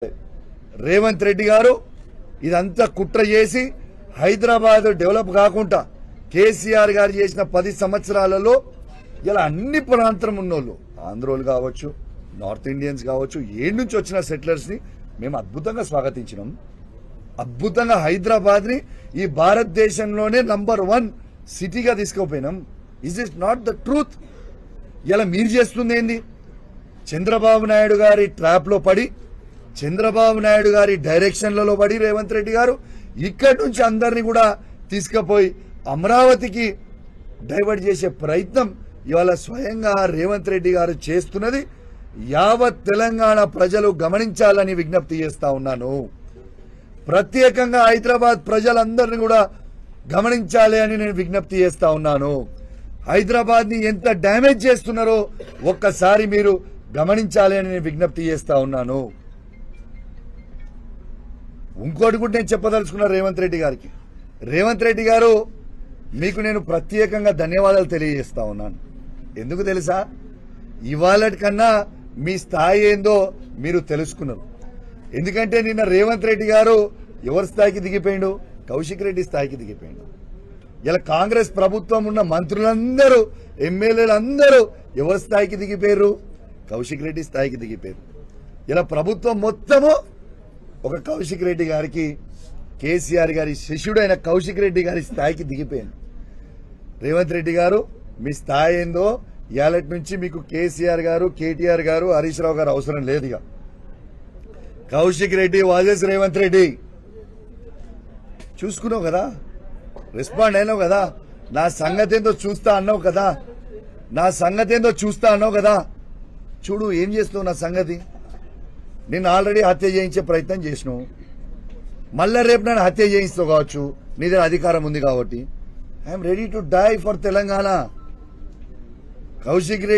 రేవంత్ రెడ్డి గారు ఇదంతా కుట్ర చేసి హైదరాబాద్ డెవలప్ కాకుండా కేసీఆర్ గారు చేసిన 10 సంవత్సరాలలో ఇలా అన్ని ప్రాంతం ఉన్నోళ్ళు ఆంధ్రోలు కావచ్చు, నార్త్ ఇండియన్స్ కావచ్చు, ఏడు నుంచి వచ్చిన సెటిలర్స్ ని మేము అద్భుతంగా స్వాగతించినాం. అద్భుతంగా హైదరాబాద్ ని ఈ భారతదేశంలోనే నంబర్ 1 సిటీగా తీసుకుపోయినాం. Is it not the truth? ఇలా మీరు చేస్తుంది ఏంది? చంద్రబాబు నాయుడు గారి ట్రాప్ లో పడి, చంద్రబాబు నాయుడు గారి డైరెక్షన్లలో పడి రేవంత్ రెడ్డి గారు ఇక్కడి నుంచి అందరినీ కూడా తీసుకుపోయి అమరావతికి డైవర్ట్ చేసే ప్రయత్నం ఇవాళ స్వయంగా రేవంత్ రెడ్డి గారు చేస్తున్నది యావత్ తెలంగాణ ప్రజలు గమనించాలని విజ్ఞప్తి చేస్తా ఉన్నాను. ప్రత్యేకంగా హైదరాబాద్ ప్రజలందరినీ కూడా గమనించాలి అని నేను విజ్ఞప్తి చేస్తా ఉన్నాను. హైదరాబాద్ ని ఎంత డ్యామేజ్ చేస్తున్నారో ఒక్కసారి మీరు గమనించాలి అని నేను విజ్ఞప్తి చేస్తా ఉన్నాను. ఇంకోటి కూడా నేను చెప్పదలుచుకున్నా రేవంత్ రెడ్డి గారికి. రేవంత్ రెడ్డి గారు, మీకు నేను ప్రత్యేకంగా ధన్యవాదాలు తెలియజేస్తా ఉన్నాను. ఎందుకు తెలుసా? ఇవాళ కన్నా మీ స్థాయి ఏందో మీరు తెలుసుకున్నారు. ఎందుకంటే నిన్న రేవంత్ రెడ్డి గారు ఎవరి స్థాయికి దిగిపోయిండు? కౌశిక్ రెడ్డి స్థాయికి దిగిపోయిండు. ఇలా కాంగ్రెస్ ప్రభుత్వం ఉన్న మంత్రులందరూ, ఎమ్మెల్యేలందరూ ఎవరి స్థాయికి దిగిపోయారు? కౌశిక్ రెడ్డి స్థాయికి దిగిపోయారు. ఇలా ప్రభుత్వం మొత్తము ఒక కౌశిక్ రెడ్డి గారికి, కేసీఆర్ గారి శిష్యుడైన కౌశిక్ రెడ్డి గారి స్థాయికి దిగిపోయింది. రేవంత్ రెడ్డి గారు, మీ స్థాయి ఏందో ఇయాలటి నుంచి మీకు కేసీఆర్ గారు, కేటీఆర్ గారు, హరీష్ రావు గారు అవసరం లేదు. ఇక కౌశిక్ రెడ్డి వాజెస్ రేవంత్ రెడ్డి చూసుకున్నావు కదా, రెస్పాండ్ అయినావు కదా, నా సంగతి ఏందో చూస్తా అన్నావు కదా, నా సంగతి ఏందో చూస్తా అన్నావు కదా. చూడు ఏం చేస్తున్నావు నా సంగతి. నేను ఆల్రెడీ హత్య చేయించే ప్రయత్నం చేసినావు, మళ్ళా రేపు నన్ను హత్య చేయిస్తావు కావచ్చు, నీ దగ్గర అధికారం ఉంది కాబట్టి. I'm ready to die for Telangana. Kaushik Reddy